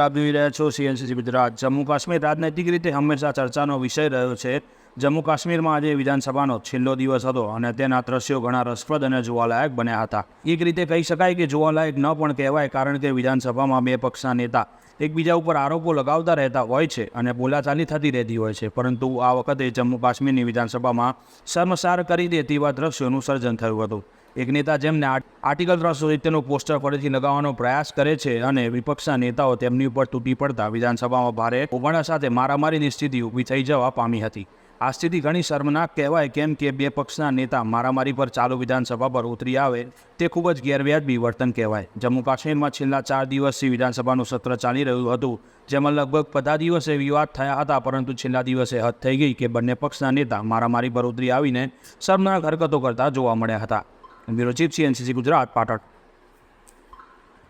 આપ જોઈ રહ્યા છો સીએનસીસી ગુજરાત। જમ્મુ કાશ્મીર રાજનૈતિક રીતે હંમેશા ચર્ચાનો વિષય રહ્યો છે। જમ્મુ કાશ્મીરમાં આજે વિધાનસભાનો છેલ્લો દિવસ હતો અને તેના દ્રશ્યો ઘણા રસપ્રદ અને જોવાલાયક બન્યા હતા। એક રીતે કહી શકાય કે જોવાલાયક ન પણ કહેવાય, કારણ કે વિધાનસભામાં બે પક્ષના નેતા એકબીજા ઉપર આરોપો લગાવતા રહેતા હોય છે અને બોલાચાલી થતી રહેતી હોય છે, પરંતુ આ વખતે જમ્મુ કાશ્મીરની વિધાનસભામાં શર્મસાર કરી દે તેવા દ્રશ્યોનું સર્જન થયું હતું। એક નેતા જેમને આર્ટિકલ 370નું પોસ્ટર ફરીથી લગાવવાનો પ્રયાસ કરે છે અને વિપક્ષના નેતાઓ તેમની ઉપર તૂટી પડતા વિધાનસભામાં ભારે હોબાળા સાથે મારામારીની સ્થિતિ ઊભી થઈ જવા પામી હતી। આ સ્થિતિ ઘણી શર્મનાક કહેવાય, કેમ કે બે પક્ષના નેતા મારામારી પર ચાલુ વિધાનસભા પર ઉતરી આવે તે ખૂબ જ ગેરવ્યાજબી વર્તન કહેવાય। જમ્મુ કાશ્મીરમાં છેલ્લા 4 દિવસથી વિધાનસભાનું સત્ર ચાલી રહ્યું હતું, જેમાં લગભગ બધા દિવસે વિવાદ થયા હતા, પરંતુ છેલ્લા દિવસે હદ થઈ ગઈ કે બંને પક્ષના નેતા મારામારી પર ઉતરી આવીને શર્મનાક હરકતો કરતા જોવા મળ્યા હતા। Bureau chief CNCC Gujarat, Patan.